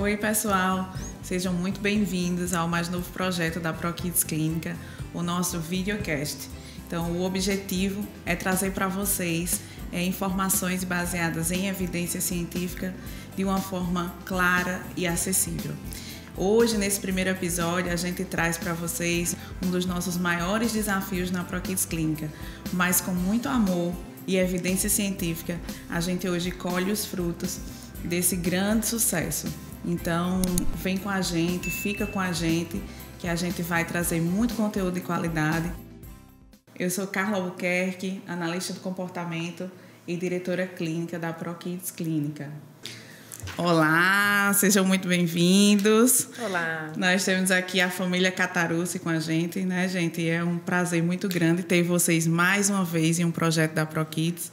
Oi, pessoal! Sejam muito bem-vindos ao mais novo projeto da ProKids Clínica, o nosso videocast. Então, o objetivo é trazer para vocês informações baseadas em evidência científica de uma forma clara e acessível. Hoje, nesse primeiro episódio, a gente traz para vocês um dos nossos maiores desafios na ProKids Clínica, mas com muito amor e evidência científica, a gente hoje colhe os frutos desse grande sucesso. Então, vem com a gente, fica com a gente, que a gente vai trazer muito conteúdo de qualidade. Eu sou Carla Albuquerque, analista do comportamento e diretora clínica da ProKids Clínica. Olá, sejam muito bem-vindos. Olá. Nós temos aqui a família Catarucci com a gente, né, gente? É um prazer muito grande ter vocês mais uma vez em um projeto da ProKids.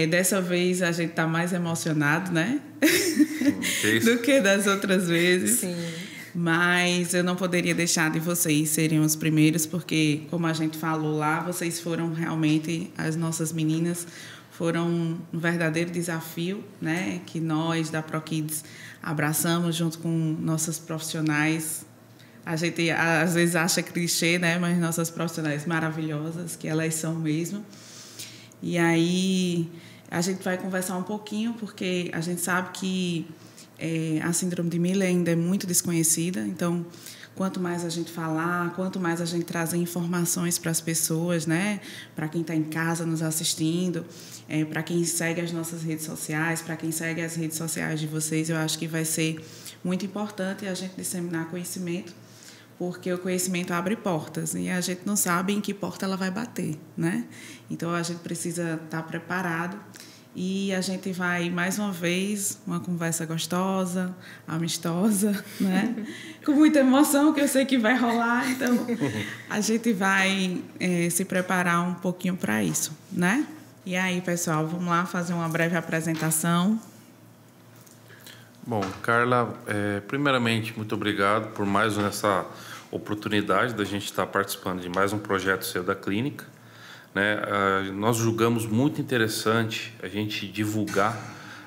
Dessa vez a gente está mais emocionado, né? Do que das outras vezes. Sim. Mas eu não poderia deixar de vocês serem os primeiros, porque, como a gente falou lá, vocês foram realmente, as nossas meninas, foram um verdadeiro desafio, né? Que nós, da ProKids, abraçamos junto com nossas profissionais. A gente, às vezes, acha clichê, né? Mas nossas profissionais maravilhosas, que elas são mesmo. E aí a gente vai conversar um pouquinho, porque a gente sabe que a síndrome de Miller ainda é muito desconhecida. Então, quanto mais a gente falar, quanto mais a gente trazer informações para as pessoas, né? Para quem está em casa nos assistindo, para quem segue as nossas redes sociais, para quem segue as redes sociais de vocês, eu acho que vai ser muito importante a gente disseminar conhecimento, porque o conhecimento abre portas e a gente não sabe em que porta ela vai bater, né? Então, a gente precisa estar preparado e a gente vai, mais uma vez, uma conversa gostosa, amistosa, né? Com muita emoção, que eu sei que vai rolar. Então, a gente vai se preparar um pouquinho para isso, né? E aí, pessoal, vamos lá fazer uma breve apresentação. Bom, Carla, primeiramente, muito obrigado por mais essa oportunidade da gente estar participando de mais um projeto seu da clínica, né? Nós julgamos muito interessante a gente divulgar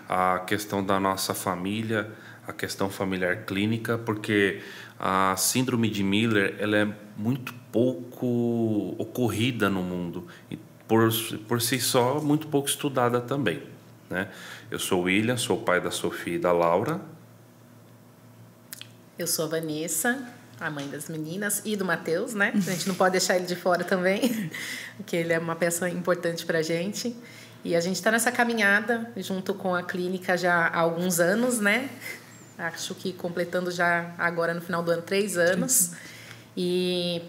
a questão da nossa família, a questão familiar clínica, porque a síndrome de Miller ela é muito pouco ocorrida no mundo e por si só muito pouco estudada também, né? Eu sou o William, sou o pai da Sofia e da Laura. Eu sou a Vanessa, a mãe das meninas e do Matheus, né? A gente não pode deixar ele de fora também, porque ele é uma peça importante para a gente. E a gente está nessa caminhada junto com a clínica já há alguns anos, né? Acho que completando já agora no final do ano 3 anos. E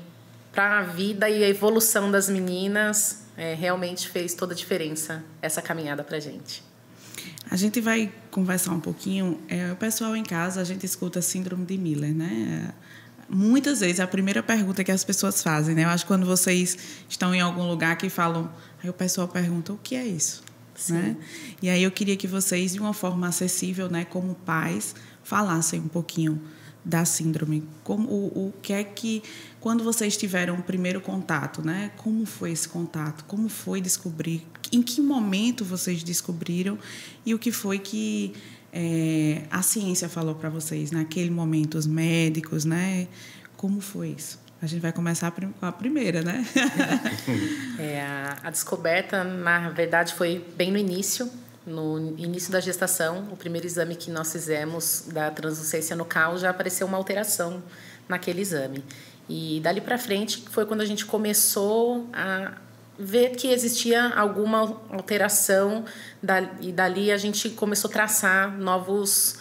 para a vida e a evolução das meninas, realmente fez toda a diferença essa caminhada para a gente. A gente vai conversar um pouquinho. O pessoal em casa, a gente escuta síndrome de Miller, né? Muitas vezes a primeira pergunta que as pessoas fazem, né? Eu acho que quando vocês estão em algum lugar que falam, aí o pessoal pergunta, o que é isso? Né? E aí eu queria que vocês, de uma forma acessível, né, como pais, falassem um pouquinho da síndrome. O que é que, quando vocês tiveram o primeiro contato, né? Como foi esse contato? Como foi descobrir? Em que momento vocês descobriram? E o que foi que a ciência falou para vocês naquele momento, os médicos, né? Como foi isso? A gente vai começar com a primeira, né? A descoberta, na verdade, foi bem no início da gestação. O primeiro exame que nós fizemos da translucência nucal já apareceu uma alteração naquele exame. E dali para frente foi quando a gente começou a ver que existia alguma alteração e dali a gente começou a traçar novas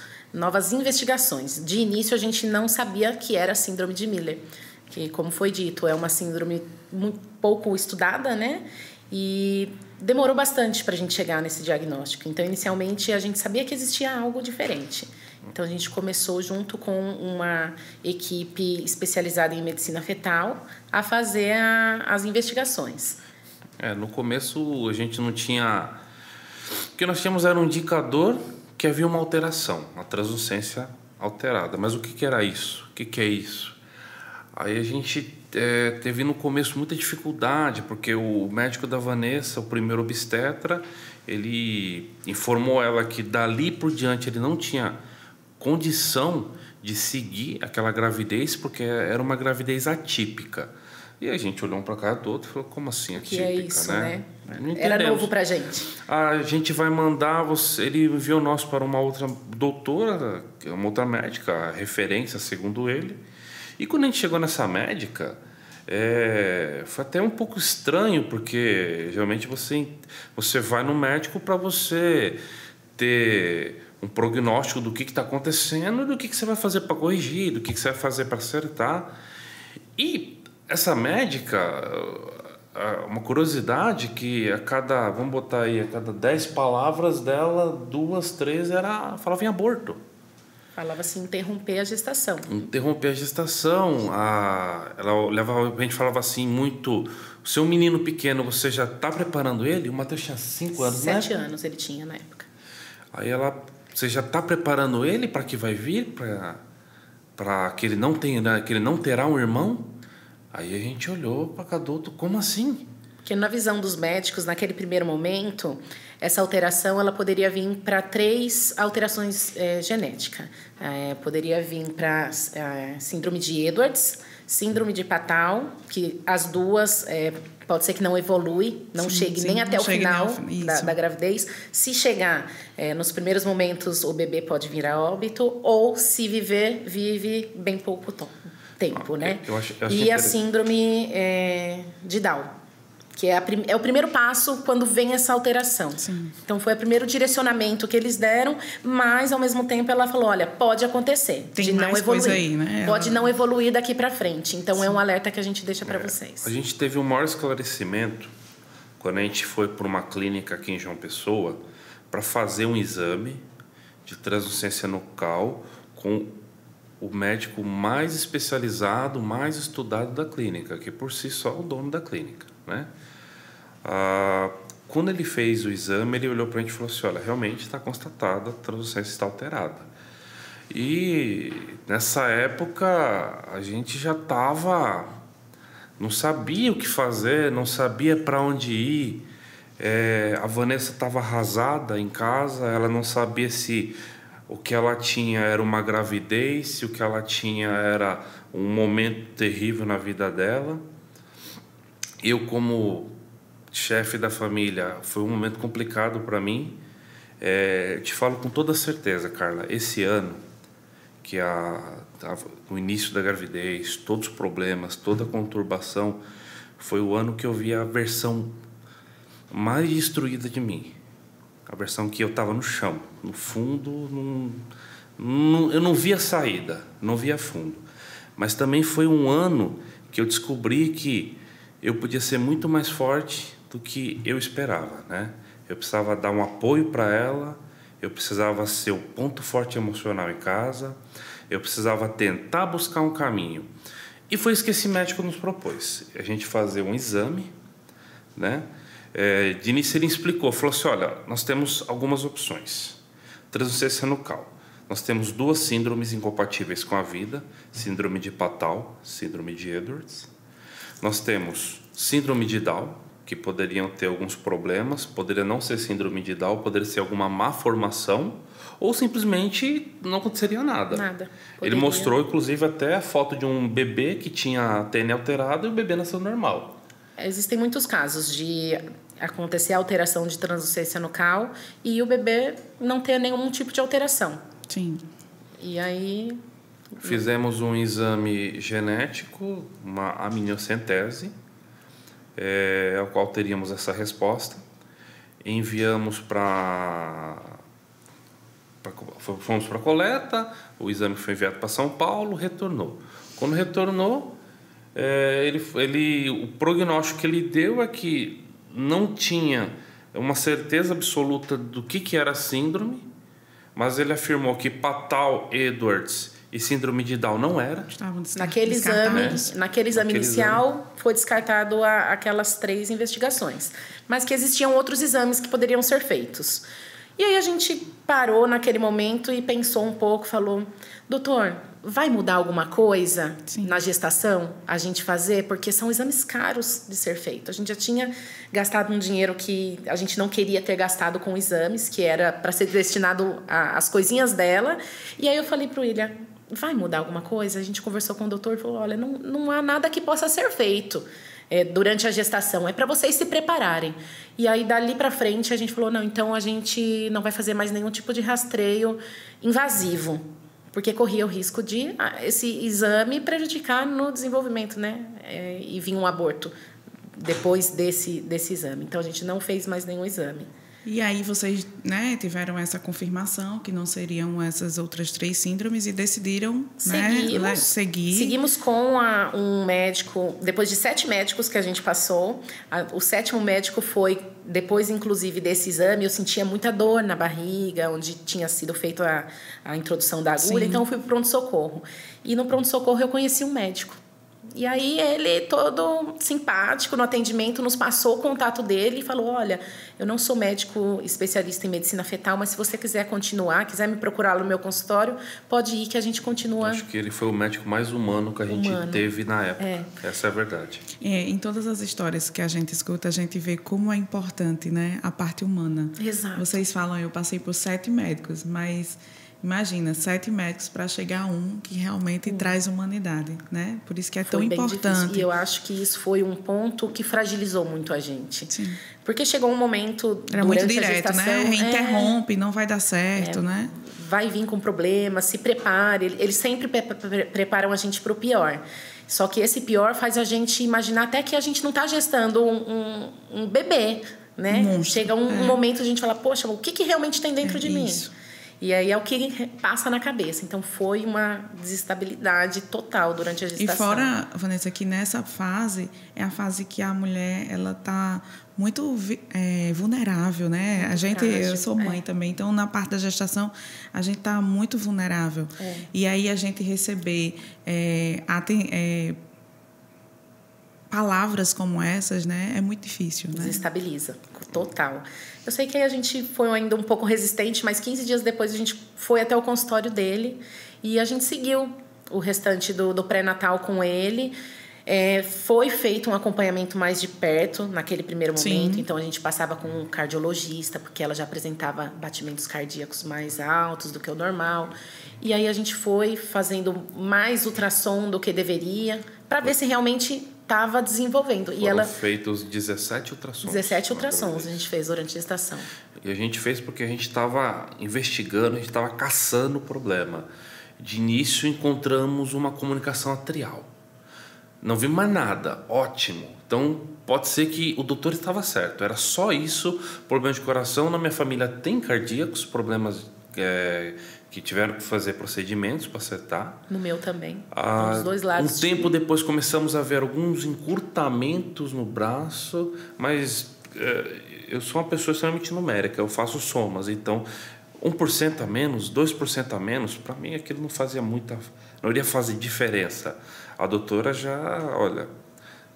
investigações. De início a gente não sabia que era síndrome de Miller, que, como foi dito, é uma síndrome muito pouco estudada, né? E demorou bastante para a gente chegar nesse diagnóstico. Então, inicialmente, a gente sabia que existia algo diferente. Então, a gente começou, junto com uma equipe especializada em medicina fetal, a fazer as investigações. No começo, a gente não tinha... O que nós tínhamos era um indicador que havia uma alteração, uma translucência alterada. Mas o que era isso? O que é isso? Aí a gente teve no começo muita dificuldade, porque o médico da Vanessa, o primeiro obstetra, ele informou ela que dali por diante ele não tinha condição de seguir aquela gravidez, porque era uma gravidez atípica. E a gente olhou um para cá do outro e falou, como assim atípica, que é isso, né? Era novo pra gente. A gente vai mandar você... Ele enviou nós para uma outra doutora, uma outra médica, referência, segundo ele. E quando a gente chegou nessa médica, foi até um pouco estranho, porque geralmente você vai no médico para você ter um prognóstico do que está acontecendo, do que você vai fazer para corrigir, do que você vai fazer para acertar. E essa médica, uma curiosidade que vamos botar aí, a cada 10 palavras dela, 2, 3 falava em aborto. Falava assim, interromper a gestação. Interromper a gestação. A gente falava assim muito, o seu menino pequeno, você já está preparando ele? O Matheus tinha 5 anos, 7 anos ele tinha na época. Aí você já está preparando ele para que vai vir, para que ele não tenha, que ele não terá um irmão? Aí a gente olhou para cada outro, como assim? Porque na visão dos médicos, naquele primeiro momento, essa alteração ela poderia vir para 3 alterações genéticas. Poderia vir para síndrome de Edwards, síndrome de Patau, que as duas pode ser que não evolui, não chegue nem até o final da gravidez. Se chegar nos primeiros momentos, o bebê pode vir a óbito, ou se vive bem pouco tempo, né? Eu acho e a síndrome de Down, que é o primeiro passo quando vem essa alteração. Sim. Então, foi o primeiro direcionamento que eles deram, mas, ao mesmo tempo, ela falou, olha, pode acontecer Tem de mais não evoluir. Coisa aí, né? Pode não evoluir daqui para frente. Então, sim, é um alerta que a gente deixa para vocês. A gente teve um maior esclarecimento quando a gente foi para uma clínica aqui em João Pessoa para fazer um exame de translucência nucal com o médico mais especializado, mais estudado da clínica, que por si só é o dono da clínica, né? Quando ele fez o exame, ele olhou para a gente e falou assim, olha, realmente está constatada, a translucência está alterada. E nessa época a gente já não sabia o que fazer, não sabia para onde ir. A Vanessa estava arrasada em casa, ela não sabia se o que ela tinha era uma gravidez, se o que ela tinha era um momento terrível na vida dela. Eu, como chefe da família, foi um momento complicado para mim. Te falo com toda certeza, Carla, esse ano, que no início da gravidez, todos os problemas, toda a conturbação, foi o ano que eu vi a versão mais destruída de mim. A versão que eu estava no chão, no fundo, eu não via saída, não via fundo. Mas também foi um ano que eu descobri que eu podia ser muito mais forte do que eu esperava, né? Eu precisava dar um apoio para ela, eu precisava ser o ponto forte emocional em casa, eu precisava tentar buscar um caminho. E foi isso que esse médico nos propôs, a gente fazer um exame, né? De início ele explicou, falou assim, olha, nós temos algumas opções. Translucência nucal. Nós temos 2 síndromes incompatíveis com a vida, síndrome de Patau, síndrome de Edwards. Nós temos síndrome de Down, que poderiam ter alguns problemas, poderia não ser síndrome de Down, poderia ser alguma má formação, ou simplesmente não aconteceria nada. Nada. Ele mostrou, inclusive, até a foto de um bebê que tinha a TN alterada e o bebê nasceu normal. Existem muitos casos de acontecer alteração de translucência nucal e o bebê não ter nenhum tipo de alteração. Sim. E aí... Fizemos um exame genético, uma amniocentese, ao qual teríamos essa resposta. Enviamos fomos para a coleta, o exame foi enviado para São Paulo, retornou. Quando retornou, o prognóstico que ele deu é que não tinha uma certeza absoluta do que era a síndrome, mas ele afirmou que Patau, Edwards e síndrome de Down não era. Naquele exame inicial foi descartado aquelas 3 investigações, mas que existiam outros exames que poderiam ser feitos. E aí a gente parou naquele momento e pensou um pouco, falou, doutor, vai mudar alguma coisa na gestação a gente fazer? Porque são exames caros de ser feito. A gente já tinha gastado um dinheiro que a gente não queria ter gastado com exames, que era para ser destinado às coisinhas dela. E aí eu falei para o William, vai mudar alguma coisa? A gente conversou com o doutor e falou, olha, não há nada que possa ser feito durante a gestação, é para vocês se prepararem. E aí, dali para frente, a gente falou, não, então a gente não vai fazer mais nenhum tipo de rastreio invasivo, porque corria o risco de esse exame prejudicar no desenvolvimento, né? E vir um aborto depois desse exame. Então, a gente não fez mais nenhum exame. E aí vocês, né, tiveram essa confirmação que não seriam essas outras 3 síndromes e decidiram seguir. Seguimos com um médico, depois de 7 médicos que a gente passou. O 7º médico foi, depois inclusive desse exame, eu sentia muita dor na barriga, onde tinha sido feita a introdução da agulha, então eu fui para o pronto-socorro. E no pronto-socorro eu conheci um médico. E aí ele, todo simpático no atendimento, nos passou o contato dele e falou, olha, eu não sou médico especialista em medicina fetal, mas se você quiser continuar, quiser me procurar no meu consultório, pode ir que a gente continua. Acho que ele foi o médico mais humano que a gente teve na época. Essa é a verdade. Em todas as histórias que a gente escuta, a gente vê como é importante, né, a parte humana. Exato. Vocês falam, eu passei por 7 médicos, mas... Imagina, 7 médicos para chegar a um que realmente traz humanidade, né? Por isso que é tão importante. Difícil. E eu acho que isso foi um ponto que fragilizou muito a gente. Sim. Porque chegou um momento era durante muito direto, a gestação, né? Interrompe, não vai dar certo, né? Vai vir com problema, se prepare. Eles sempre preparam a gente para o pior. Só que esse pior faz a gente imaginar até que a gente não está gestando um bebê, né? Chega um momento a gente fala, poxa, o que realmente tem dentro de mim? E aí é o que passa na cabeça. Então, foi uma desestabilidade total durante a gestação. E fora, Vanessa, que nessa fase é a fase que a mulher ela tá muito vulnerável, né? Muito a gente, frágil, eu sou mãe também, então na parte da gestação a gente tá muito vulnerável. E aí a gente receber palavras como essas, né? É muito difícil, né? Desestabiliza, total. Eu sei que aí a gente foi ainda um pouco resistente, mas 15 dias depois a gente foi até o consultório dele e a gente seguiu o restante do pré-natal com ele. Foi feito um acompanhamento mais de perto naquele primeiro momento. Sim. Então, a gente passava com um cardiologista, porque ela já apresentava batimentos cardíacos mais altos do que o normal. E aí a gente foi fazendo mais ultrassom do que deveria, para ver se realmente estava desenvolvendo. Foram feitos 17 ultrassons. 17 ultrassons a gente fez durante a gestação. E a gente fez porque a gente estava investigando, a gente estava caçando o problema. De início, encontramos uma comunicação atrial. Não vi mais nada, ótimo. Então, pode ser que o doutor estava certo. Era só isso, problema de coração. Na minha família tem cardíacos, problemas que tiveram que fazer procedimentos para acertar. No meu também, dos dois lados. Um tempo depois começamos a ver alguns encurtamentos no braço, mas eu sou uma pessoa extremamente numérica, eu faço somas, então 1% a menos, 2% a menos, para mim aquilo não iria fazer diferença. A doutora olha,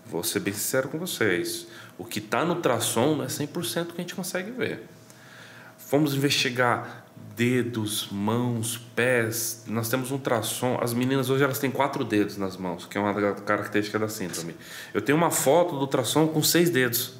vou ser bem sincero com vocês, o que está no ultrassom não é 100% que a gente consegue ver. Fomos investigar dedos, mãos, pés. Nós temos um ultrassom. As meninas hoje elas têm 4 dedos nas mãos, que é uma característica da síndrome. Eu tenho uma foto do ultrassom com 6 dedos.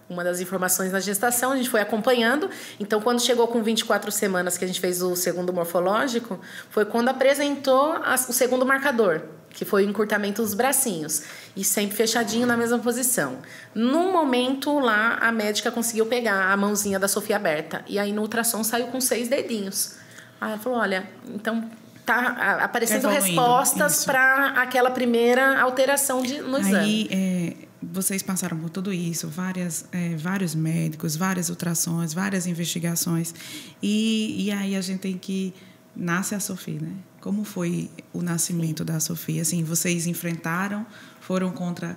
Uma das informações na gestação, a gente foi acompanhando. Então, quando chegou com 24 semanas que a gente fez o segundo morfológico, foi quando apresentou o segundo marcador, que foi o encurtamento dos bracinhos. E sempre fechadinho na mesma posição. No momento lá, a médica conseguiu pegar a mãozinha da Sofia aberta. E aí no ultrassom saiu com 6 dedinhos. Aí ela falou, olha, então tá aparecendo respostas para aquela primeira alteração no exame. Aí, vocês passaram por tudo isso, vários médicos, várias ultrassons, várias investigações. E aí a gente tem que... Nasce a Sofia, né? Como foi o nascimento da Sofia? Assim, vocês enfrentaram, foram contra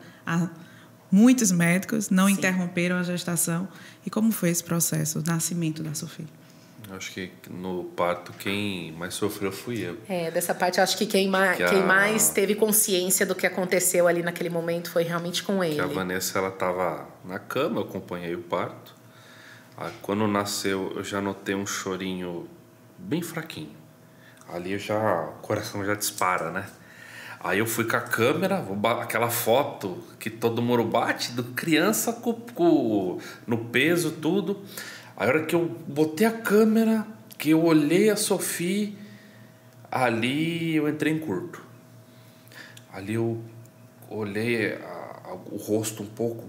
muitos médicos, não interromperam a gestação. E como foi esse processo, o nascimento da Sofia? Acho que no parto quem mais sofreu fui eu. Dessa parte acho que quem mais teve consciência do que aconteceu ali naquele momento foi realmente com ele. Que a Vanessa ela estava na cama, eu acompanhei o parto. Quando nasceu, eu já notei um chorinho bem fraquinho. Ali o coração já dispara, né? Aí eu fui com a câmera, aquela foto que todo mundo bate, do criança no peso, tudo. Aí a hora que eu botei a câmera, que eu olhei a Sophie, ali eu entrei em curto. Ali eu olhei o rosto um pouco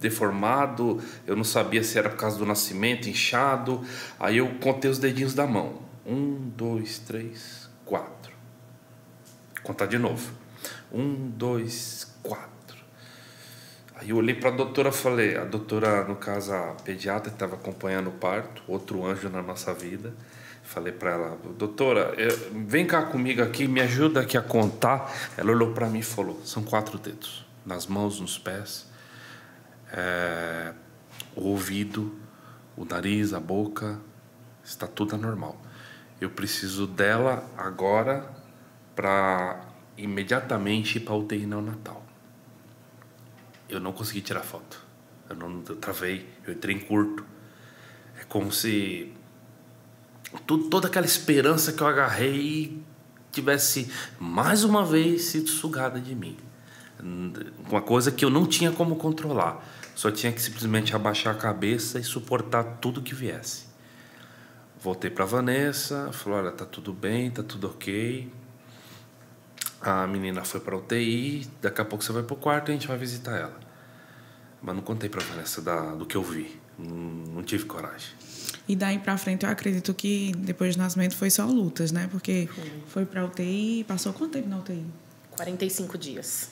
deformado, eu não sabia se era por causa do nascimento, inchado. Aí eu contei os dedinhos da mão. 1, 2, 3, 4. Contar de novo. 1, 2, 4. Aí eu olhei para a doutora, falei, a doutora, no caso a pediatra, que estava acompanhando o parto, outro anjo na nossa vida. Falei para ela, doutora, vem cá comigo aqui, me ajuda aqui a contar. Ela olhou para mim e falou, são 4 dedos, nas mãos, nos pés, o ouvido, o nariz, a boca, está tudo anormal. Eu preciso dela agora para imediatamente ir para a UTI neonatal. Eu não consegui tirar foto. Eu travei, eu entrei em curto. É como se toda aquela esperança que eu agarrei tivesse mais uma vez sido sugada de mim. Uma coisa que eu não tinha como controlar. Só tinha que simplesmente abaixar a cabeça e suportar tudo que viesse. Voltei para a Vanessa, falou, olha, tá tudo bem, tá tudo ok. A menina foi para a UTI, daqui a pouco você vai pro quarto e a gente vai visitar ela. Mas não contei para a Vanessa do que eu vi. Não tive coragem. E daí para frente eu acredito que depois do nascimento foi só lutas, né? Porque foi para a UTI, passou quanto tempo na UTI? 45 dias.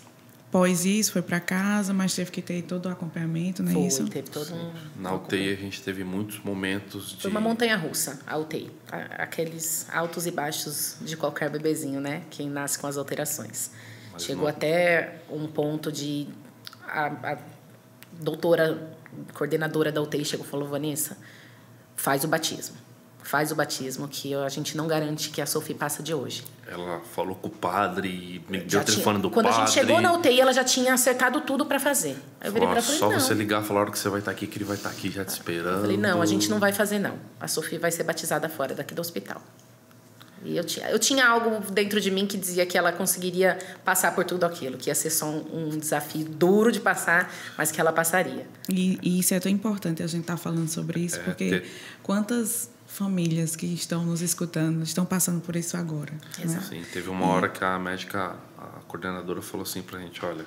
Após isso, foi para casa, mas teve que ter todo o acompanhamento, não é isso? Teve todo um... Na UTI a gente teve muitos momentos de... Foi uma montanha-russa, a UTI. Aqueles altos e baixos de qualquer bebezinho, né? Quem nasce com as alterações. Chegou até um ponto de... A doutora, coordenadora da UTI, chegou e falou, Vanessa, faz o batismo, que a gente não garante que a Sophie passa de hoje. Ela falou com o padre, me deu o telefone do quando padre. Quando a gente chegou na UTI, ela já tinha acertado tudo para fazer. Aí eu virei pra ela e falei, só não. você ligar e falar a hora que você vai estar aqui, que ele vai estar aqui já te esperando. Eu falei, não, a gente não vai fazer não. A Sophie vai ser batizada fora daqui do hospital. E eu tinha algo dentro de mim que dizia que ela conseguiria passar por tudo aquilo, que ia ser só um desafio duro de passar, mas que ela passaria. E isso é tão importante a gente estar falando sobre isso, porque quantas famílias que estão nos escutando estão passando por isso agora. Né? Sim, teve uma hora que a médica, a coordenadora falou assim pra gente, olha,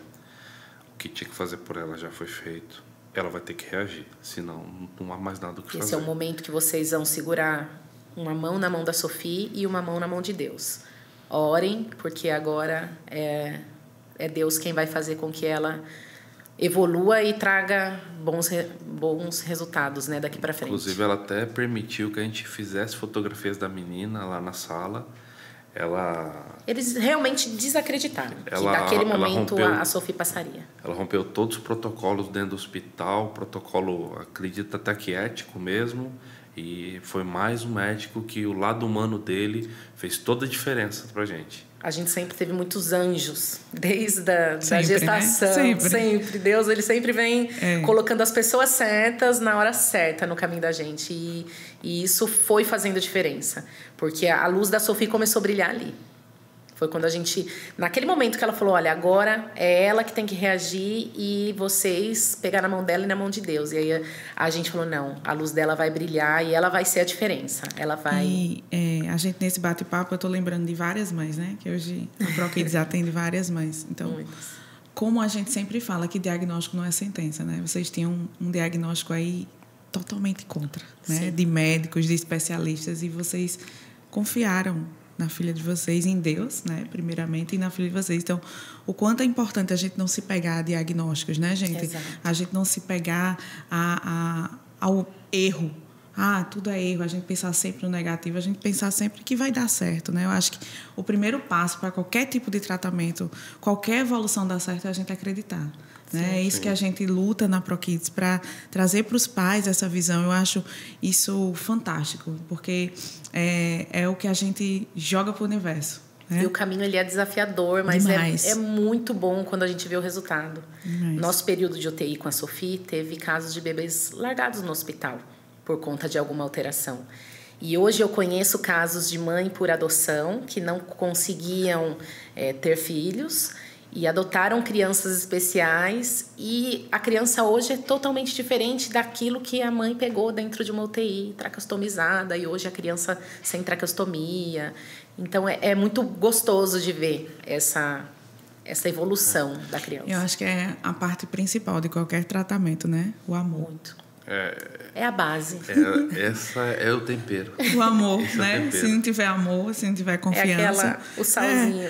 o que tinha que fazer por ela já foi feito, ela vai ter que reagir, senão não há mais nada o que fazer. Esse é o momento que vocês vão segurar uma mão na mão da Sophie e uma mão na mão de Deus. Orem, porque agora é Deus quem vai fazer com que ela evolua e traga bons resultados, né, daqui para frente. Inclusive, ela até permitiu que a gente fizesse fotografias da menina lá na sala. Eles realmente desacreditaram que naquele momento a Sophie passaria. Ela rompeu todos os protocolos dentro do hospital, protocolo, acredito até que ético mesmo, e foi mais um médico que o lado humano dele fez toda a diferença pra gente. A gente sempre teve muitos anjos, desde a gestação. Né? Sempre. Deus, ele sempre vem colocando as pessoas certas na hora certa no caminho da gente. E isso foi fazendo diferença. Porque a luz da Sophie começou a brilhar ali. Foi quando a gente... Naquele momento que ela falou, olha, agora é ela que tem que reagir e vocês pegaram na mão dela e na mão de Deus. E aí a gente falou, não, a luz dela vai brilhar e ela vai ser a diferença. Ela vai... E a gente, nesse bate-papo, eu estou lembrando de várias mães, né? Que hoje o ProKids atende várias mães. Então, como a gente sempre fala que diagnóstico não é sentença, né? Vocês tinham um diagnóstico aí totalmente contra, né? De médicos, de especialistas, e vocês confiaram na filha de vocês, em Deus, né, primeiramente, e na filha de vocês. Então, o quanto é importante a gente não se pegar a diagnósticos, né, gente? Exato. A gente não se pegar ao erro. Tudo é erro. A gente pensar sempre no negativo, a gente pensar sempre que vai dar certo, né? Eu acho que o primeiro passo para qualquer tipo de tratamento, qualquer evolução dar certo, é a gente acreditar. Né? É isso que a gente luta na ProKids, para trazer para os pais essa visão. Eu acho isso fantástico, porque é o que a gente joga para o universo. Né? E o caminho ele é desafiador, mas é muito bom quando a gente vê o resultado. Nosso período de UTI com a Sophie teve casos de bebês largados no hospital. por conta de alguma alteração. E hoje eu conheço casos de mãe por adoção que não conseguiam ter filhos e adotaram crianças especiais, e a criança hoje é totalmente diferente daquilo que a mãe pegou dentro de uma UTI tracostomizada, e hoje a criança sem tracostomia. Então é muito gostoso de ver essa evolução da criança. Eu acho que é a parte principal de qualquer tratamento, né? O amor. Muito. É a base. Essa é o tempero. O amor, Esse né? é o tempero. Se não tiver amor, se não tiver confiança. O salzinho.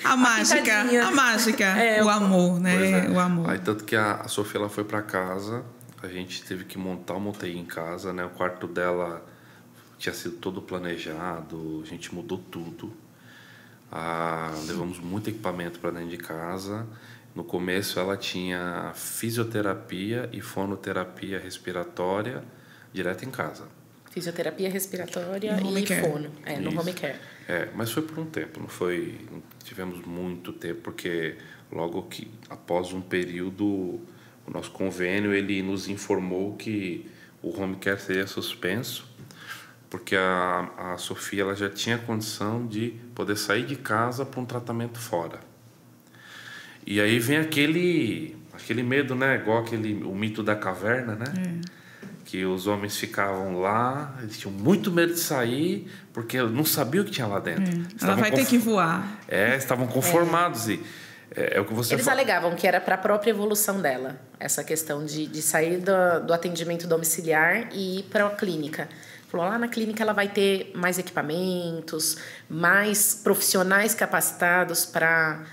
A mágica. A mágica. O amor, né? É. O amor. Aí, tanto que a Sofia ela foi para casa, a gente teve que montar uma UTI em casa, né? O quarto dela tinha sido todo planejado, a gente mudou tudo. Levamos muito equipamento para dentro de casa. No começo ela tinha fisioterapia e fonoterapia respiratória direto em casa. Fisioterapia respiratória no e fono. No home care. Mas foi por um tempo, não tivemos muito tempo, porque logo que após um período o nosso convênio ele nos informou que o home care seria suspenso, porque a Sofia ela já tinha condição de poder sair de casa para um tratamento fora. E aí vem aquele medo, né? Igual o mito da caverna, né? Que os homens ficavam lá, eles tinham muito medo de sair, porque não sabiam o que tinha lá dentro. Ela vai ter que voar. Estavam conformados. E é o que você Eles alegavam que era para a própria evolução dela, essa questão de sair do atendimento domiciliar e ir para a clínica. Falou, lá na clínica ela vai ter mais equipamentos, mais profissionais capacitados para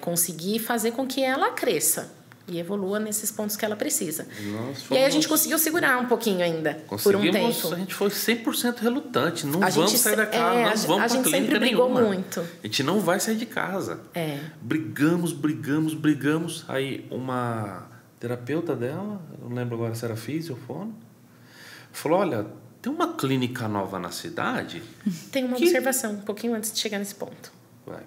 conseguir fazer com que ela cresça e evolua nesses pontos que ela precisa. E aí a gente conseguiu segurar um pouquinho ainda, por um tempo. A gente foi 100% relutante. Não vamos sair da casa, não vamos para a clínica nenhuma. A gente sempre brigou muito. A gente não vai sair de casa. Brigamos. Aí uma terapeuta dela, eu não lembro agora se era físio ou fono, falou, olha, tem uma clínica nova na cidade? Tem uma observação, um pouquinho antes de chegar nesse ponto. Vai.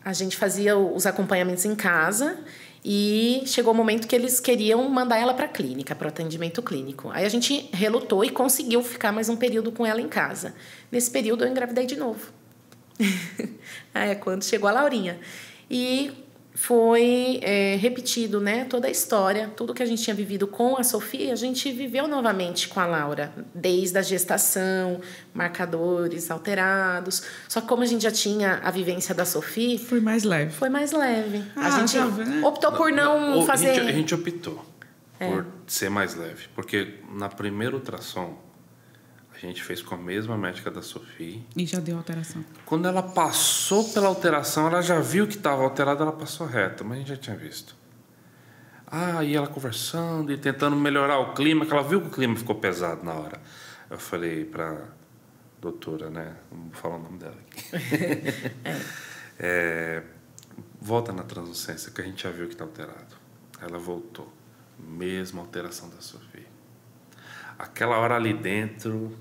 A gente fazia os acompanhamentos em casa e chegou o momento que eles queriam mandar ela para a clínica, para o atendimento clínico. Aí a gente relutou e conseguiu ficar mais um período com ela em casa. Nesse período eu engravidei de novo. Quando chegou a Laurinha. E foi repetido, né, toda a história, tudo que a gente tinha vivido com a Sofia, a gente viveu novamente com a Laura, desde a gestação, marcadores alterados. Só que como a gente já tinha a vivência da Sofia... Foi mais leve. A gente optou por não fazer... A gente optou por ser mais leve, porque na primeira ultrassom, a gente fez com a mesma médica da Sofia. E já deu alteração. Quando ela passou pela alteração, ela já viu que estava alterada, ela passou reta, mas a gente já tinha visto. E ela conversando e tentando melhorar o clima, que ela viu que o clima ficou pesado na hora. Eu falei para a doutora, né? Não vou falar o nome dela aqui. Volta na translucência, que a gente já viu que está alterado. Ela voltou. Mesma alteração da Sofia. Aquela hora ali dentro...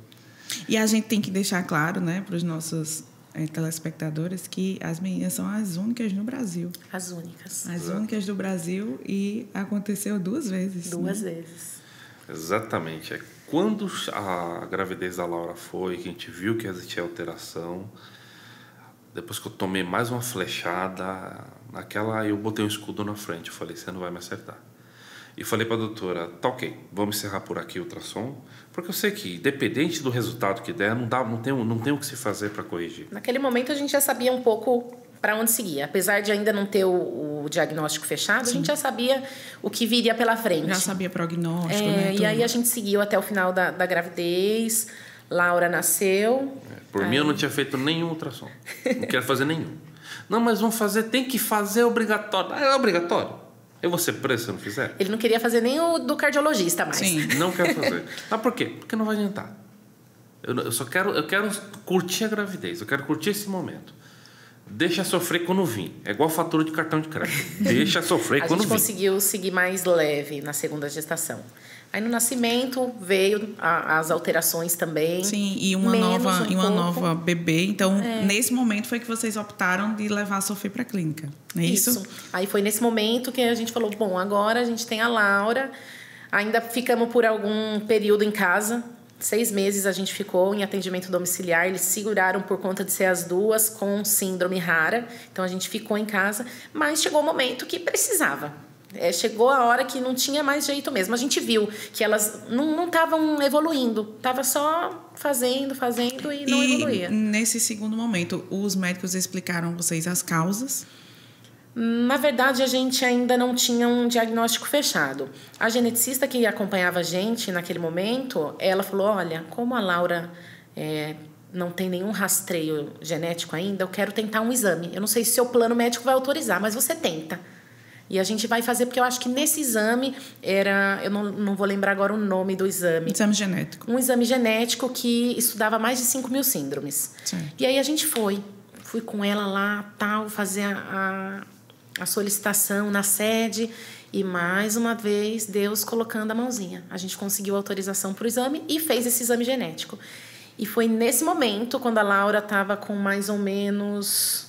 E a gente tem que deixar claro, né, para os nossos telespectadores que as meninas são as únicas no Brasil. As únicas. As únicas do Brasil, e aconteceu 2 vezes. Duas vezes. Exatamente. Quando a gravidez da Laura foi, que a gente viu que existia alteração, depois que eu tomei mais uma flechada, eu botei um escudo na frente. Eu falei, você não vai me acertar. E falei para a doutora, tá ok, vamos encerrar por aqui o ultrassom, porque eu sei que, independente do resultado que der, não tem o que se fazer para corrigir. Naquele momento a gente já sabia um pouco para onde seguir. Apesar de ainda não ter o diagnóstico fechado, Sim. A gente já sabia o que viria pela frente. Já sabia prognóstico, né? E aí a gente seguiu até o final da gravidez, Laura nasceu. Por mim eu não tinha feito nenhum ultrassom, não quero fazer nenhum. Não, mas vamos fazer, tem que fazer obrigatório. É obrigatório. Eu vou ser preso se eu não fizer? Ele não queria fazer nem o do cardiologista mais. Sim. Não quero fazer. Mas por quê? Porque não vai adiantar. Eu quero curtir a gravidez. Eu quero curtir esse momento. Deixa sofrer quando vir. É igual fatura de cartão de crédito. Deixa sofrer quando vir. A gente conseguiu seguir mais leve na segunda gestação. Aí no nascimento veio as alterações também. Sim, e uma nova bebê. Então, nesse momento foi que vocês optaram de levar a Sofia para a clínica, não é isso? Aí foi nesse momento que a gente falou, bom, agora a gente tem a Laura, Ainda ficamos por algum período em casa. 6 meses a gente ficou em atendimento domiciliar. Eles seguraram por conta de ser as duas com síndrome rara. Então, a gente ficou em casa. Mas chegou o momento que precisava. Chegou a hora que não tinha mais jeito mesmo. A gente viu que elas não estavam evoluindo. Estava só fazendo e não evoluía. Nesse segundo momento, os médicos explicaram a vocês as causas? Na verdade, a gente ainda não tinha um diagnóstico fechado. A geneticista que acompanhava a gente naquele momento, ela falou, olha, como a Laura não tem nenhum rastreio genético ainda, eu quero tentar um exame. Eu não sei se o seu plano médico vai autorizar, mas você tenta. E a gente vai fazer, porque eu acho que nesse exame eu não vou lembrar agora o nome do exame. Exame genético. Um exame genético que estudava mais de 5.000 síndromes. Sim. E aí a gente fui com ela lá, fazer a solicitação na sede e, mais uma vez, Deus colocando a mãozinha. A gente conseguiu autorização para o exame e fez esse exame genético. E foi nesse momento, quando a Laura estava com mais ou menos...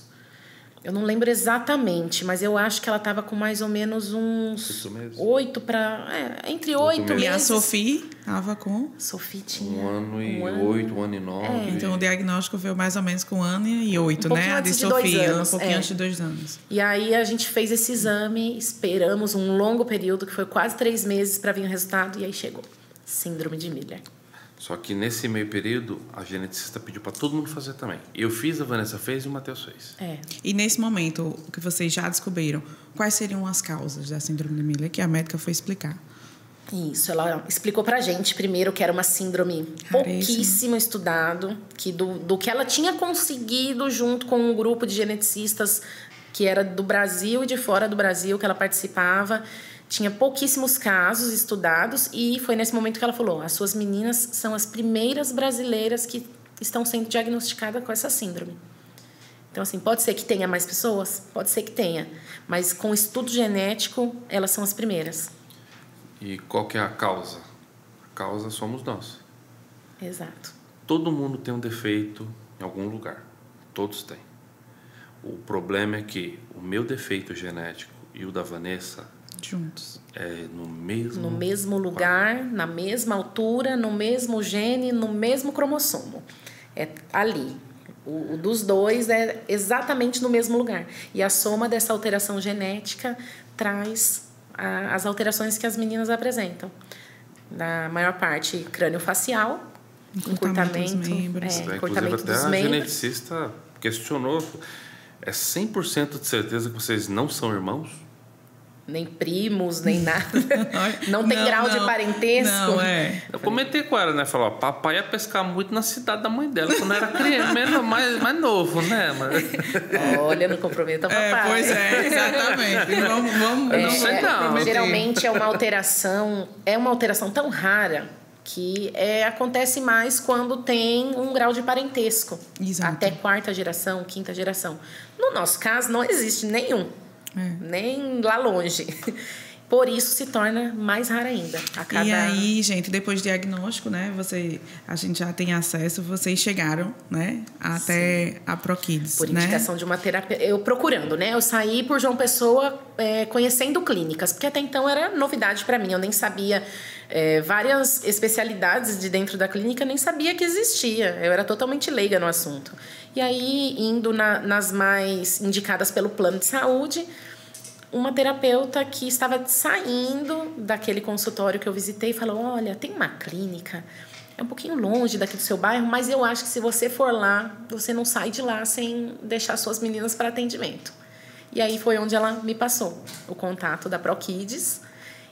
Eu não lembro exatamente, mas eu acho que ela estava com mais ou menos uns 8 para... entre 8 meses. E a Sofia estava com? Sofia tinha... 1 ano e 8, 1 ano e 9. Então, o diagnóstico veio mais ou menos com 1 ano e 8, né? A de Sofia, um pouquinho antes de 2 anos. E aí, a gente fez esse exame, esperamos um longo período, que foi quase 3 meses para vir o resultado, e aí chegou. Síndrome de Miller. Só que nesse meio período, a geneticista pediu para todo mundo fazer também. Eu fiz, a Vanessa fez e o Matheus fez. E nesse momento, o que vocês já descobriram, quais seriam as causas da síndrome de Miller que a médica foi explicar? Isso, ela explicou pra gente primeiro que era uma síndrome pouquíssimo estudado, que do que ela tinha conseguido junto com um grupo de geneticistas que era do Brasil e de fora do Brasil, que ela participava, tinha pouquíssimos casos estudados, e foi nesse momento que ela falou, as suas meninas são as primeiras brasileiras que estão sendo diagnosticadas com essa síndrome. Então, assim, pode ser que tenha mais pessoas? Pode ser que tenha. Mas com estudo genético, elas são as primeiras. E qual que é a causa? A causa somos nós. Exato. Todo mundo tem um defeito em algum lugar. Todos têm. O problema é que o meu defeito genético e o da Vanessa... juntos. No mesmo lugar, na mesma altura, no mesmo gene, no mesmo cromossomo. É ali. O dos dois é exatamente no mesmo lugar. E a soma dessa alteração genética traz as alterações que as meninas apresentam. Na maior parte, crânio-facial, encurtamento dos membros. Encurtamento dos membros. A geneticista questionou, é 100% de certeza que vocês não são irmãos? Nem primos, nem nada. Não tem grau de parentesco. Não, Eu comentei com ela, né? Falou, papai ia pescar muito na cidade da mãe dela, quando era criança, mais novo, né? Olha, não comprometa o papai. Pois é, exatamente. Vamos não sei não. Geralmente é uma alteração tão rara que acontece mais quando tem um grau de parentesco. Exato. Até 4ª geração, 5ª geração. No nosso caso, não existe nenhum. Nem lá longe. Por isso se torna mais rara ainda. E aí, gente, depois do diagnóstico, né? A gente já tem acesso, vocês chegaram, né? Até a ProKids. Por indicação de uma terapeuta. Eu procurando, né? Eu saí por João Pessoa conhecendo clínicas, porque até então era novidade para mim. Eu nem sabia várias especialidades de dentro da clínica, nem sabia que existia. Eu era totalmente leiga no assunto. E aí, indo nas mais indicadas pelo plano de saúde, uma terapeuta que estava saindo daquele consultório que eu visitei falou, olha, tem uma clínica, é um pouquinho longe daqui do seu bairro, mas eu acho que se você for lá, você não sai de lá sem deixar suas meninas para atendimento. E aí foi onde ela me passou o contato da ProKids,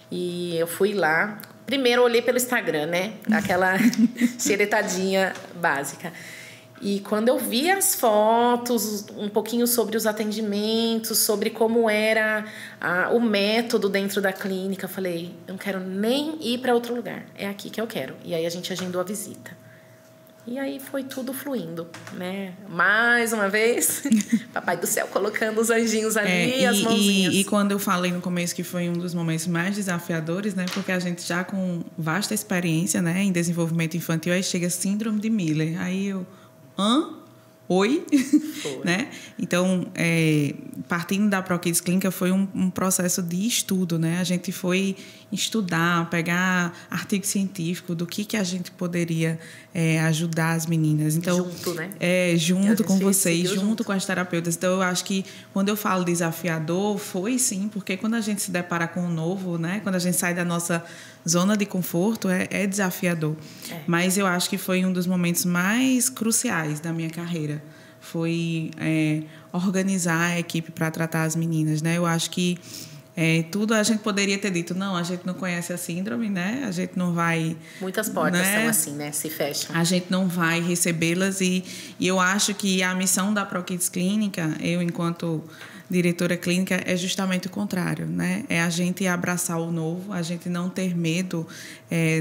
e eu fui lá. Primeiro eu olhei pelo Instagram, né? Aquela xeretadinha básica. E quando eu vi as fotos, um pouquinho sobre os atendimentos, sobre como era o método dentro da clínica, falei, eu não quero nem ir para outro lugar, é aqui que eu quero. E aí a gente agendou a visita. E aí foi tudo fluindo, né? Mais uma vez, Papai do Céu colocando os anjinhos ali, as mãozinhas. E quando eu falei no começo que foi um dos momentos mais desafiadores, né? Porque a gente já com vasta experiência, né, em desenvolvimento infantil, aí chega síndrome de Miller. Aí eu... oi, né? Então, partindo da ProKids Clínica foi um processo de estudo, né? A gente foi estudar, pegar artigo científico do que a gente poderia ajudar as meninas. Então, junto, né? Junto com vocês, junto com as terapeutas. Então, eu acho que quando eu falo desafiador, foi sim, porque quando a gente se depara com o novo, né? Quando a gente sai da nossa zona de conforto, é desafiador. Mas eu acho que foi um dos momentos mais cruciais da minha carreira. Foi organizar a equipe para tratar as meninas, né? Eu acho que tudo a gente poderia ter dito, não, a gente não conhece a síndrome, né? A gente não vai... Muitas portas são assim, né? Se fecham. A gente não vai recebê-las e eu acho que a missão da ProKids Clínica, eu enquanto diretora clínica, é justamente o contrário, né? É a gente abraçar o novo, a gente não ter medo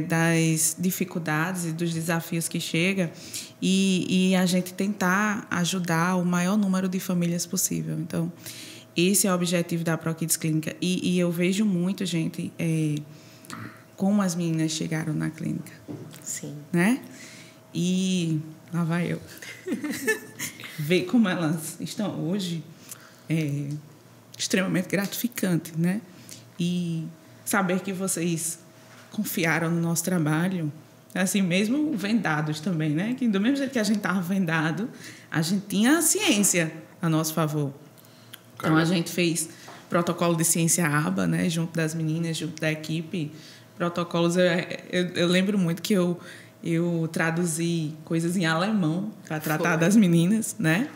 das dificuldades e dos desafios que chegam e a gente tentar ajudar o maior número de famílias possível. Então, esse é o objetivo da ProKids Clínica. E eu vejo muito, gente, como as meninas chegaram na clínica. Sim. Né? E lá vai eu. Ver como elas estão hoje é extremamente gratificante, né? E saber que vocês confiaram no nosso trabalho, assim, mesmo vendados também, né? Que do mesmo jeito que a gente estava vendado, a gente tinha a ciência a nosso favor. Então, a gente fez protocolo de ciência ABA, né? Junto das meninas, junto da equipe. Protocolos, eu lembro muito que eu traduzi coisas em alemão para tratar das meninas, né?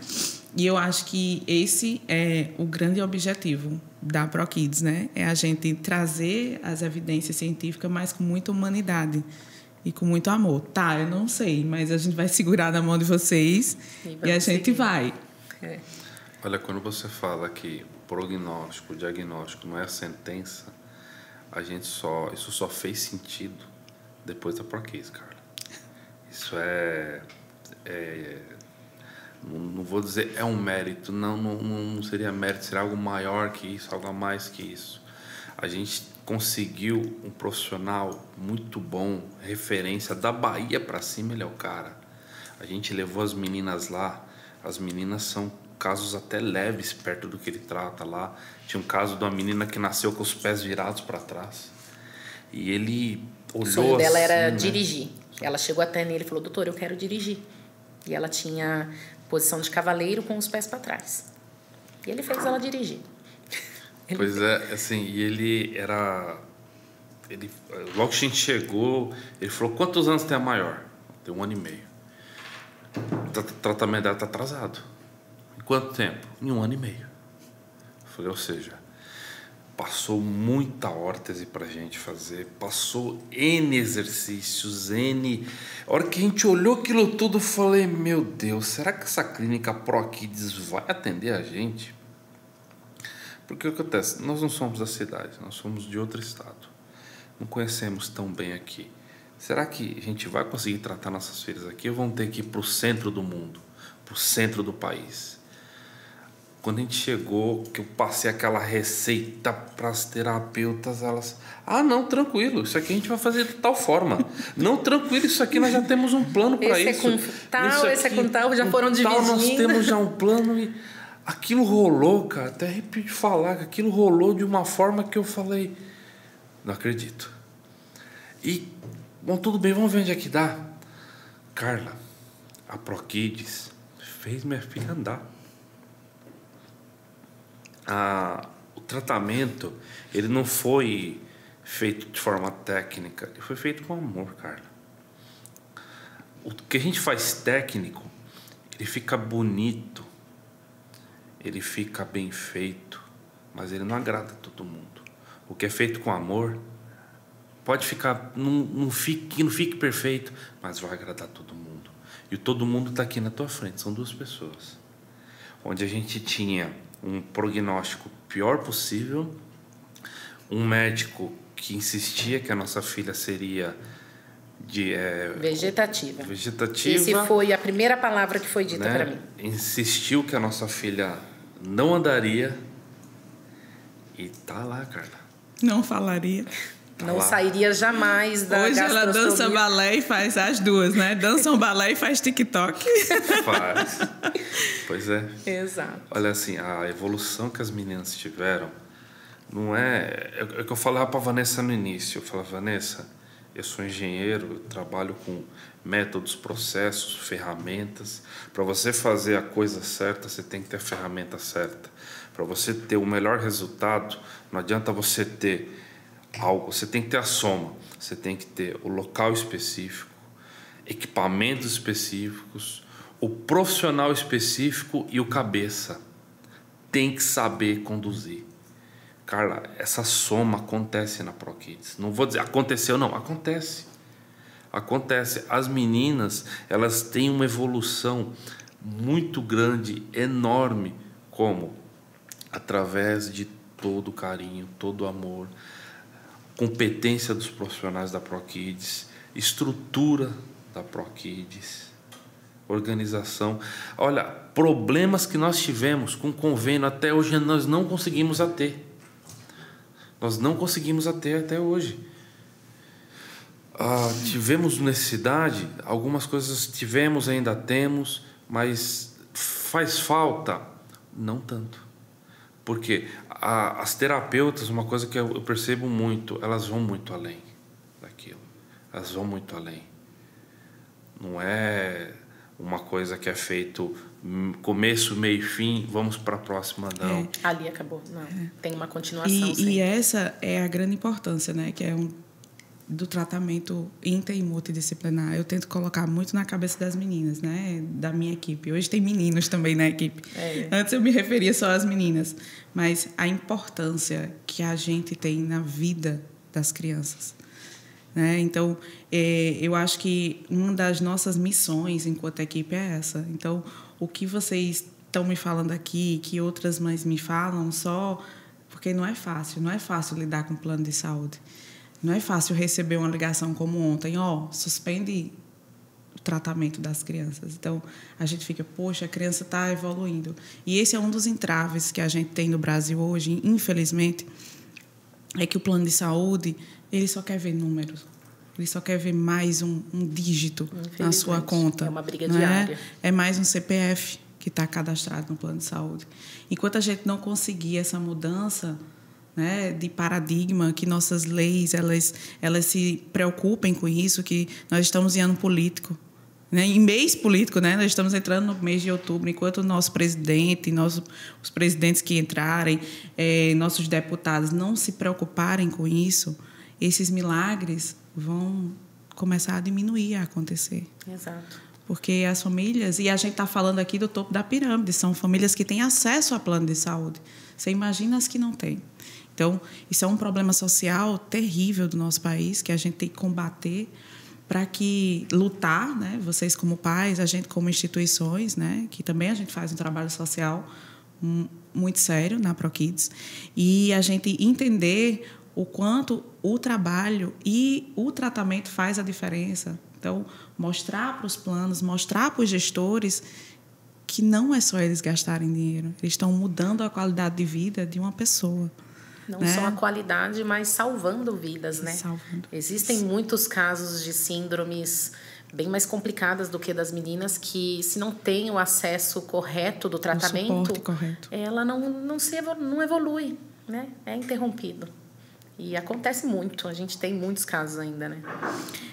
E eu acho que esse é o grande objetivo da ProKids, né? É a gente trazer as evidências científicas, mas com muita humanidade e com muito amor. Tá, eu não sei, mas a gente vai segurar na mão de vocês e a gente vai. Olha, quando você fala que o prognóstico, o diagnóstico não é a sentença, isso só fez sentido depois da ProKids, Carla. Isso não vou dizer é um mérito, não seria mérito, seria algo maior que isso, algo a mais que isso. A gente conseguiu um profissional muito bom, referência da Bahia para cima, ele é o cara. A gente levou as meninas lá, as meninas são casos até leves perto do que ele trata lá. Tinha um caso de uma menina que nasceu com os pés virados para trás e ele olhou assim... O sonho dela era dirigir. Ela chegou até nele e falou, doutor, eu quero dirigir. E ela tinha posição de cavaleiro com os pés para trás. E ele fez ela dirigir. Pois é, assim, e ele logo que a gente chegou, ele falou, quantos anos tem a maior? Tem 1 ano e meio. O tratamento dela está atrasado. Em quanto tempo? Em 1 ano e meio. Eu falei, ou seja, passou muita órtese pra gente fazer, passou N exercícios, A hora que a gente olhou aquilo tudo, eu falei, meu Deus, será que essa clínica ProKids vai atender a gente? Porque o que acontece? Nós não somos da cidade, nós somos de outro estado. Não conhecemos tão bem aqui. Será que a gente vai conseguir tratar nossas filhas aqui ou vamos ter que ir para o centro do mundo, para o centro do país? Quando a gente chegou, que eu passei aquela receita para as terapeutas, elas... não, tranquilo, isso aqui a gente vai fazer de tal forma. Não, tranquilo, isso aqui nós já temos um plano para isso. Esse é com tal, já foram dividindo. Nós temos já um plano e aquilo rolou, cara, até arrepio de falar, que aquilo rolou de uma forma que eu falei, não acredito. E, bom, tudo bem, vamos ver onde é que dá. Carla, a ProKids fez minha filha andar. O tratamento, ele não foi feito de forma técnica, ele foi feito com amor, Carla. O que a gente faz técnico, ele fica bonito, ele fica bem feito, mas ele não agrada todo mundo. O que é feito com amor pode ficar, não fique perfeito, mas vai agradar todo mundo. E todo mundo está aqui na tua frente, são 2 pessoas. Onde a gente tinha um prognóstico pior possível, um médico que insistia que a nossa filha seria vegetativa. Vegetativa. Essa foi a primeira palavra que foi dita, né, para mim. Insistiu que a nossa filha não andaria e tá lá, Carla. Não falaria. Não sairia jamais da Hoje ela gastrostomia. dança balé e faz as duas, né? Dança um balé e faz TikTok. Faz. Pois é. Exato. Olha, assim, a evolução que as meninas tiveram não é... É o que eu falava para a Vanessa no início. Eu falava, Vanessa, eu sou engenheiro, eu trabalho com métodos, processos, ferramentas. Para você fazer a coisa certa, você tem que ter a ferramenta certa. Para você ter o melhor resultado, não adianta você ter algo, você tem que ter a soma. Você tem que ter o local específico, equipamentos específicos, o profissional específico e o cabeça. Tem que saber conduzir. Carla, essa soma acontece na ProKids. Não vou dizer aconteceu, não. Acontece. Acontece. As meninas, elas têm uma evolução muito grande, enorme, como? Através de todo o carinho, todo o amor, competência dos profissionais da ProKids, estrutura da ProKids, organização. Olha, problemas que nós tivemos com convênio até hoje nós não conseguimos ater. Nós não conseguimos ater até hoje. Tivemos necessidade, algumas coisas tivemos, ainda temos, mas faz falta? Não tanto. Porque as terapeutas, uma coisa que eu percebo muito, elas vão muito além daquilo. Elas vão muito além. Não é uma coisa que é feito começo, meio e fim, vamos para a próxima, não. Ali acabou, não. Tem uma continuação, sim. E essa é a grande importância, né? Que é do tratamento inter e multidisciplinar. Eu tento colocar muito na cabeça das meninas, né? Da minha equipe. Hoje tem meninos também na equipe. Antes eu me referia só às meninas. Mas a importância que a gente tem na vida das crianças. Né? Então, eu acho que uma das nossas missões enquanto equipe é essa. Então, o que vocês estão me falando aqui, que outras mães me falam, só porque não é fácil lidar com o plano de saúde. Não é fácil receber uma ligação como ontem, suspende o tratamento das crianças. Então, a gente fica, poxa, a criança está evoluindo. E esse é um dos entraves que a gente tem no Brasil hoje, infelizmente, é que o plano de saúde, ele só quer ver números. Ele só quer ver mais um dígito na sua conta. É uma briga diária. É mais um CPF que está cadastrado no plano de saúde. Enquanto a gente não conseguir essa mudança, né, de paradigma, que nossas leis elas se preocupem com isso, que nós estamos em ano político, né, em mês político, né, nós estamos entrando no mês de outubro, enquanto o nosso presidente, os presidentes que entrarem, nossos deputados não se preocuparem com isso, esses milagres vão começar a diminuir, a acontecer. Exato. Porque as famílias, e a gente está falando aqui do topo da pirâmide, são famílias que têm acesso a plano de saúde. Você imagina as que não têm. Então, isso é um problema social terrível do nosso país, que a gente tem que combater para que lutar, né? Vocês como pais, a gente como instituições, né? Que também a gente faz um trabalho social muito sério na ProKids, e a gente entender o quanto o trabalho e o tratamento faz a diferença. Então, mostrar para os planos, mostrar para os gestores que não é só eles gastarem dinheiro, eles estão mudando a qualidade de vida de uma pessoa. Não só a qualidade, mas salvando vidas, né? Existem muitos casos de síndromes bem mais complicadas do que das meninas que, se não tem o acesso correto do tratamento, o suporte correto, ela não evolui, né? É interrompido. E acontece muito, a gente tem muitos casos ainda, né?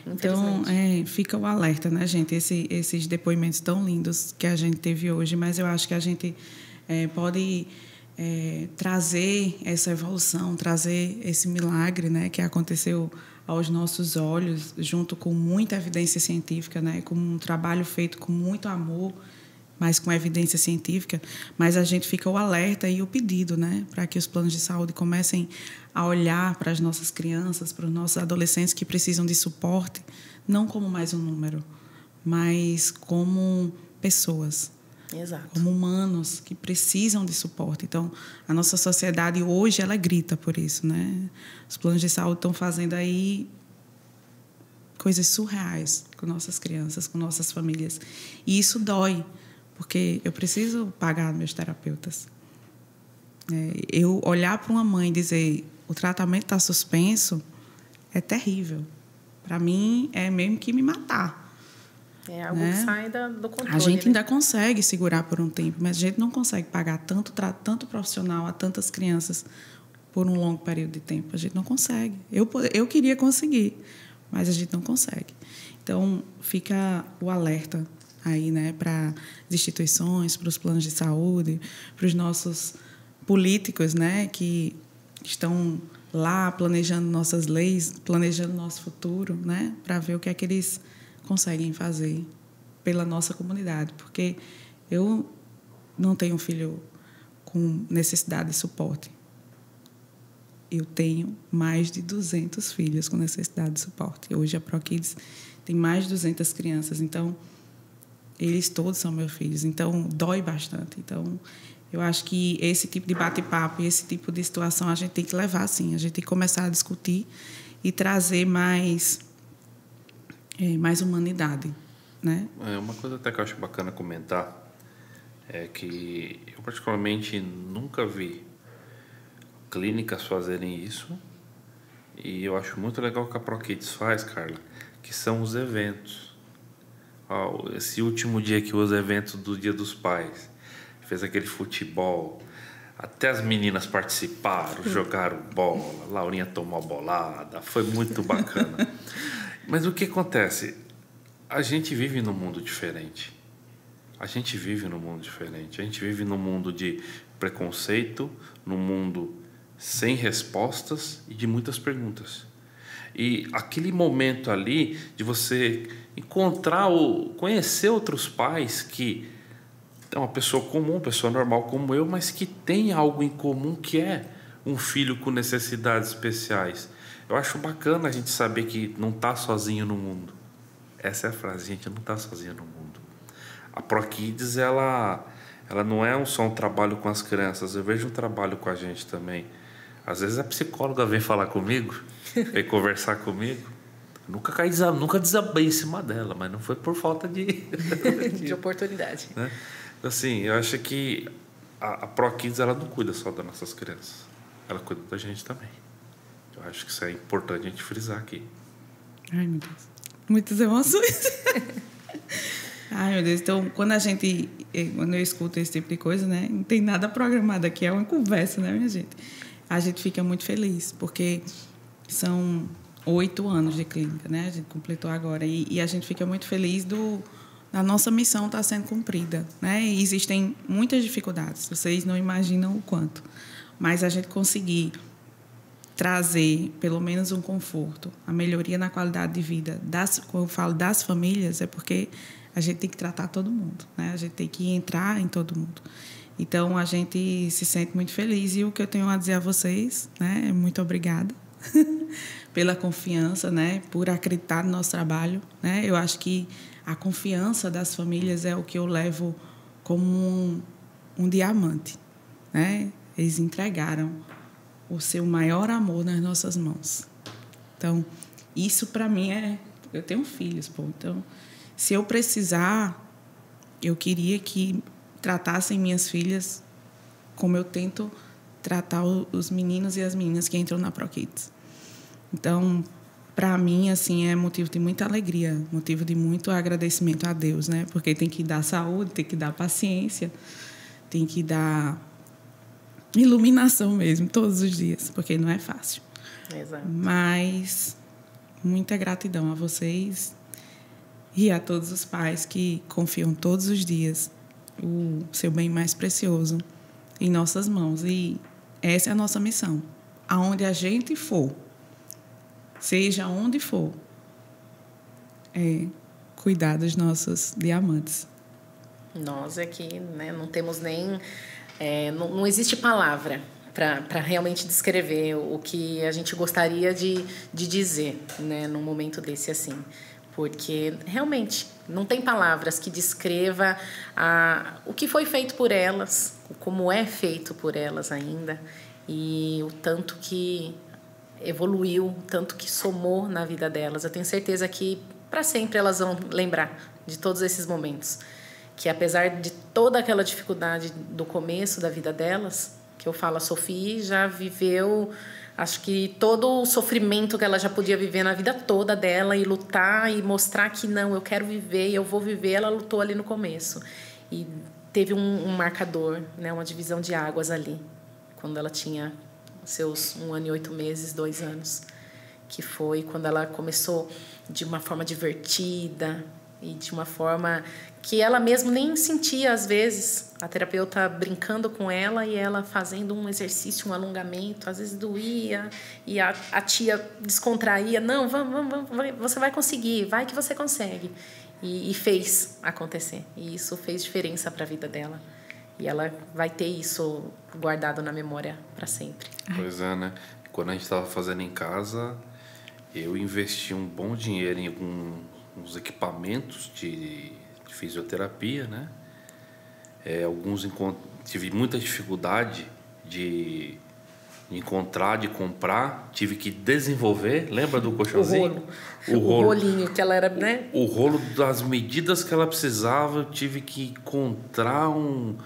Então, fica o alerta, né, gente? Esses depoimentos tão lindos que a gente teve hoje, mas eu acho que a gente pode trazer essa evolução, trazer esse milagre, né, que aconteceu aos nossos olhos, junto com muita evidência científica, né, com um trabalho feito com muito amor, mas com evidência científica, mas a gente fica o alerta e o pedido, né, para que os planos de saúde comecem a olhar para as nossas crianças, para os nossos adolescentes que precisam de suporte, não como mais um número, mas como pessoas. Exato. Como humanos que precisam de suporte. Então, a nossa sociedade hoje, ela grita por isso, né? Os planos de saúde estão fazendo aí coisas surreais com nossas crianças, com nossas famílias. E isso dói, porque eu preciso pagar meus terapeutas. Eu olhar para uma mãe e dizer o tratamento está suspenso é terrível. Para mim, é mesmo que me matar. É algo que sai do controle. A gente ainda consegue segurar por um tempo, mas a gente não consegue pagar tanto profissional a tantas crianças por um longo período de tempo. A gente não consegue. Eu queria conseguir, mas a gente não consegue. Então, fica o alerta aí, né, para as instituições, para os planos de saúde, para os nossos políticos, né, que estão lá planejando nossas leis, planejando nosso futuro, né, para ver o que é que eles conseguem fazer pela nossa comunidade, porque eu não tenho filho com necessidade de suporte. Eu tenho mais de 200 filhos com necessidade de suporte. Hoje a ProKids tem mais de 200 crianças, então eles todos são meus filhos, então dói bastante. Então eu acho que esse tipo de bate-papo e esse tipo de situação a gente tem que levar, sim. A gente tem que começar a discutir e trazer mais humanidade, né? Uma coisa até que eu acho bacana comentar é que eu particularmente nunca vi clínicas fazerem isso, e eu acho muito legal o que a ProKids faz, Carla, que são os eventos. Esse último dia que os eventos do Dia dos Pais, fez aquele futebol, até as meninas participaram, jogaram bola, Laurinha tomou a bolada, foi muito bacana. Mas o que acontece? A gente vive num mundo diferente. A gente vive num mundo de preconceito, num mundo sem respostas e de muitas perguntas. E aquele momento ali de você conhecer outros pais que é uma pessoa comum, uma pessoa normal como eu, mas que tem algo em comum, que é um filho com necessidades especiais. Eu acho bacana a gente saber que não está sozinho no mundo. Essa é a frase, a gente não está sozinho no mundo. A ProKids, ela não é só um trabalho com as crianças, eu vejo um trabalho com a gente também. Às vezes a psicóloga vem falar comigo, vem conversar comigo. Nunca desabei em cima dela, mas não foi por falta de de oportunidade. Né? Assim, eu acho que a ProKids, ela não cuida só das nossas crianças, ela cuida da gente também. Eu acho que isso é importante a gente frisar aqui. Ai, meu Deus. Muitas emoções. Ai, meu Deus. Então, quando eu escuto esse tipo de coisa, né? Não tem nada programado aqui, é uma conversa, né, minha gente? A gente fica muito feliz, porque são 8 anos de clínica, né? A gente completou agora. E a gente fica muito feliz da nossa missão estar sendo cumprida, né? E existem muitas dificuldades, vocês não imaginam o quanto. Mas a gente conseguir trazer pelo menos um conforto, a melhoria na qualidade de vida, quando eu falo das famílias, é porque a gente tem que tratar todo mundo, né? A gente tem que entrar em todo mundo. Então, a gente se sente muito feliz. E o que eu tenho a dizer a vocês, né, é muito obrigada pela confiança, né, por acreditar no nosso trabalho, né? Eu acho que a confiança das famílias é o que eu levo como um diamante, né? Eles entregaram o seu maior amor nas nossas mãos. Então, isso para mim eu tenho filhos, pô. Então, se eu precisar, eu queria que tratassem minhas filhas como eu tento tratar os meninos e as meninas que entram na ProKids. Então, para mim, assim, é motivo de muita alegria, motivo de muito agradecimento a Deus, né? Porque tem que dar saúde, tem que dar paciência, tem que dar iluminação mesmo, todos os dias, porque não é fácil. Exato. Mas muita gratidão a vocês e a todos os pais que confiam todos os dias o seu bem mais precioso em nossas mãos. E essa é a nossa missão. Aonde a gente for, seja onde for, é cuidar dos nossos diamantes. Nós aqui, né, não temos nem... não existe palavra para realmente descrever o que a gente gostaria de dizer, né, num momento desse assim. Porque, realmente, não tem palavras que descreva o que foi feito por elas, como é feito por elas ainda, e o tanto que evoluiu, o tanto que somou na vida delas. Eu tenho certeza que, para sempre, elas vão lembrar de todos esses momentos. Que, apesar de toda aquela dificuldade do começo da vida delas, que eu falo, a Sophie já viveu Acho que todo o sofrimento que ela já podia viver na vida toda dela e lutar e mostrar que não, eu quero viver e eu vou viver, ela lutou ali no começo. E teve um marcador, né, uma divisão de águas ali, quando ela tinha seus 1 ano e 8 meses, 2 anos, que foi quando ela começou de uma forma divertida e de uma forma que ela mesma nem sentia às vezes, a terapeuta brincando com ela e ela fazendo um exercício, um alongamento, às vezes doía e a tia descontraía, não, vamos, você vai conseguir, vai que você consegue, e fez acontecer, e isso fez diferença para a vida dela. E ela vai ter isso guardado na memória para sempre. Pois é, né? Quando a gente estava fazendo em casa, eu investi um bom dinheiro em alguns equipamentos de fisioterapia, né? Tive muita dificuldade de encontrar, de comprar. Tive que desenvolver. Lembra do colchãozinho? O rolinho que ela era, né? O rolo das medidas que ela precisava. Eu tive que encontrar um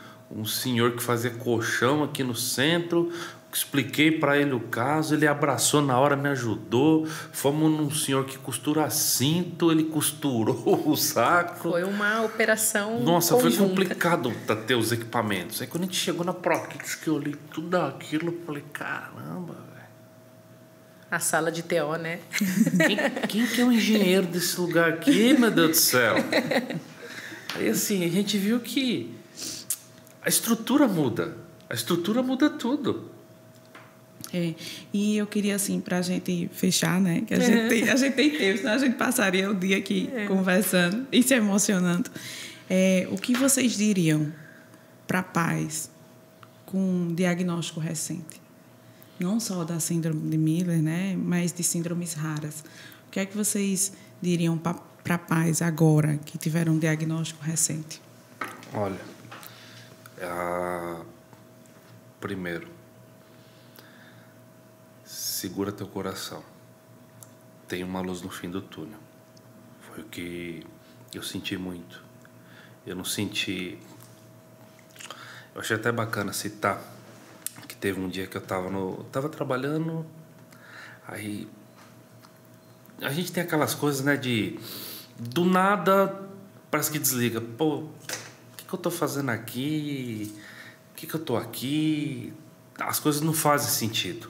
senhor que fazia colchão aqui no centro. Expliquei para ele o caso, ele abraçou na hora, me ajudou. Fomos num senhor que costura cinto, ele costurou o saco. Foi uma operação Nossa, conjunta. foi complicado ter os equipamentos. Aí quando a gente chegou na prótese, que eu olhei tudo aquilo, eu falei, caramba, velho. A sala de TO, né? Quem que é o engenheiro desse lugar aqui, meu Deus do céu? Aí assim, a gente viu que a estrutura muda. A estrutura muda tudo. E eu queria, assim, para a gente fechar, né? Que a gente tem tempo, senão a gente passaria o dia aqui conversando e se emocionando. O que vocês diriam para pais com um diagnóstico recente? Não só da síndrome de Miller, né? Mas de síndromes raras. O que é que vocês diriam para pais agora que tiveram um diagnóstico recente? Olha, primeiro, segura teu coração. Tem uma luz no fim do túnel. Foi o que eu senti muito. Eu não senti... Eu achei até bacana citar que teve um dia que eu tava trabalhando, aí a gente tem aquelas coisas, né, do nada parece que desliga. Pô, o que eu tô fazendo aqui? O que eu tô aqui? As coisas não fazem sentido.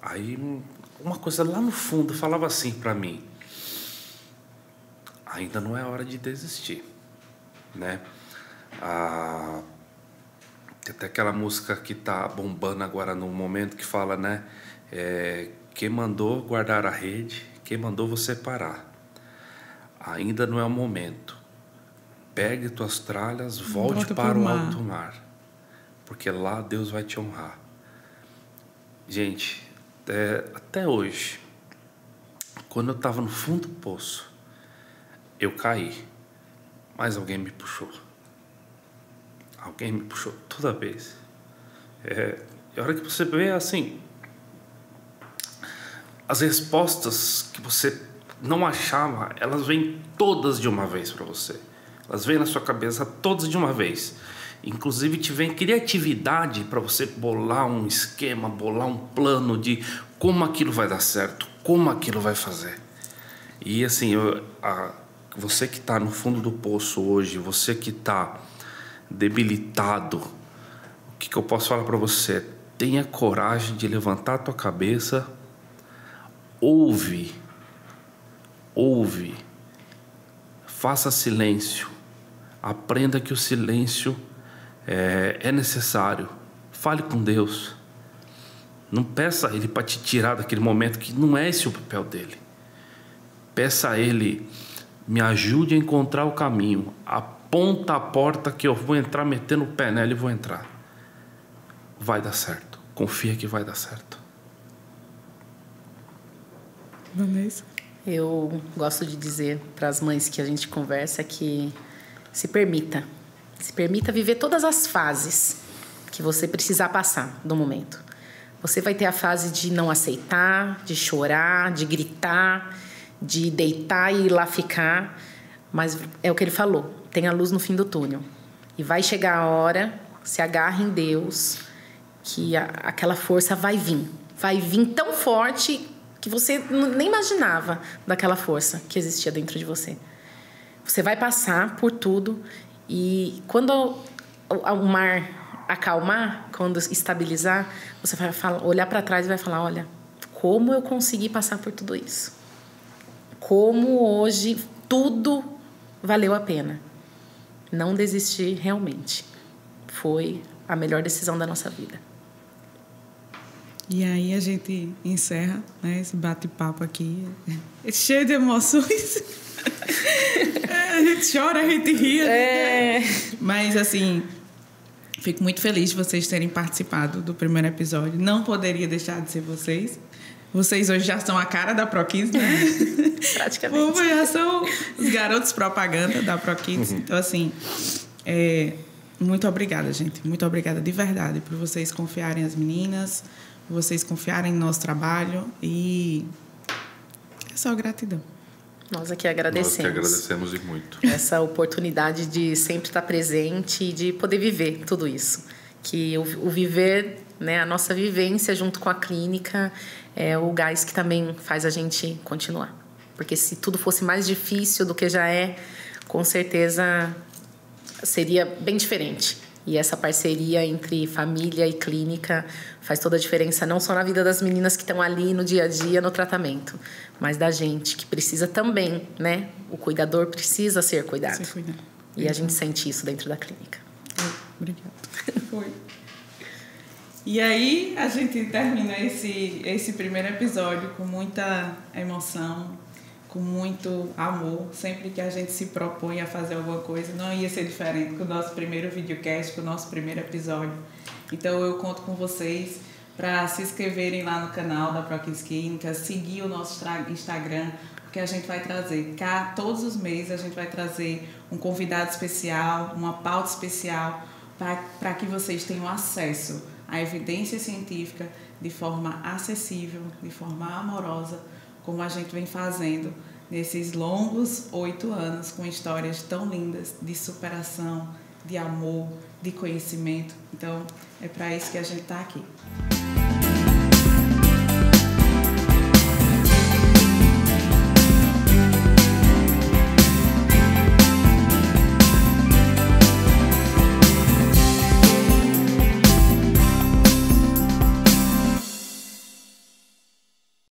Aí uma coisa lá no fundo falava assim para mim: ainda não é hora de desistir, né? Tem até aquela música que tá bombando agora no momento que fala, né? Quem mandou guardar a rede, quem mandou você parar. Ainda não é o momento. Pegue tuas tralhas, volte para o alto mar, porque lá Deus vai te honrar. Gente, até hoje, quando eu estava no fundo do poço, eu caí, mas alguém me puxou. Alguém me puxou toda vez. A hora que você vê, assim, as respostas que você não achava, elas vêm todas de uma vez para você. Elas vêm na sua cabeça todas de uma vez. Inclusive te vem criatividade para você bolar um esquema, bolar um plano de como aquilo vai dar certo, como aquilo vai fazer. E assim, você que está no fundo do poço hoje, você que está debilitado, o que eu posso falar para você? Tenha coragem de levantar a tua cabeça, ouve, faça silêncio, aprenda que o silêncio é necessário. Fale com Deus. Não peça a Ele para te tirar daquele momento que não é esse o papel dele. Peça a Ele: me ajude a encontrar o caminho. Aponta a porta que eu vou entrar, metendo o pé nela e vou entrar. Vai dar certo. Confia que vai dar certo. Vanessa? Eu gosto de dizer para as mães que a gente conversa que se permita viver todas as fases que você precisar passar no momento. Você vai ter a fase de não aceitar, de chorar, de gritar, de deitar e ir lá ficar. Mas é o que ele falou, tem a luz no fim do túnel. E vai chegar a hora, se agarre em Deus, que aquela força vai vir. vai vir tão forte que você nem imaginava daquela força que existia dentro de você. Você vai passar por tudo e quando o mar acalmar, quando estabilizar, você vai olhar para trás e vai falar, olha, como eu consegui passar por tudo isso. Como hoje tudo valeu a pena. Não desistir realmente. Foi a melhor decisão da nossa vida. E aí a gente encerra, né, esse bate-papo aqui. É cheio de emoções. A gente chora, a gente ri. Mas, assim, fico muito feliz de vocês terem participado do primeiro episódio. Não poderia deixar de ser vocês. Vocês hoje já são a cara da ProKids, né? Praticamente. Já são os garotos propaganda da ProKids. Então, assim, muito obrigada, gente. Muito obrigada de verdade por vocês confiarem as meninas, por vocês confiarem no nosso trabalho. E é só gratidão. Nós aqui agradecemos. Nós que agradecemos e muito. Essa oportunidade de sempre estar presente e de poder viver tudo isso. Que o viver, né, a nossa vivência junto com a clínica é o gás que também faz a gente continuar. Porque se tudo fosse mais difícil do que já é, com certeza seria bem diferente. E essa parceria entre família e clínica faz toda a diferença, não só na vida das meninas que estão ali no dia a dia, no tratamento, mas da gente, que precisa também, né? O cuidador precisa ser cuidado. E a gente sente isso dentro da clínica. Obrigada. Foi. E aí, a gente termina esse primeiro episódio com muita emoção, com muito amor. Sempre que a gente se propõe a fazer alguma coisa, não ia ser diferente com o nosso primeiro videocast, com o nosso primeiro episódio. Então, eu conto com vocês para se inscreverem lá no canal da ProKids Clínica, seguir o nosso Instagram, porque a gente vai trazer cá, todos os meses, a gente vai trazer um convidado especial, uma pauta especial, para que vocês tenham acesso à evidência científica de forma acessível, de forma amorosa, como a gente vem fazendo nesses longos 8 anos, com histórias tão lindas de superação, de amor, de conhecimento. Então, é para isso que a gente está aqui.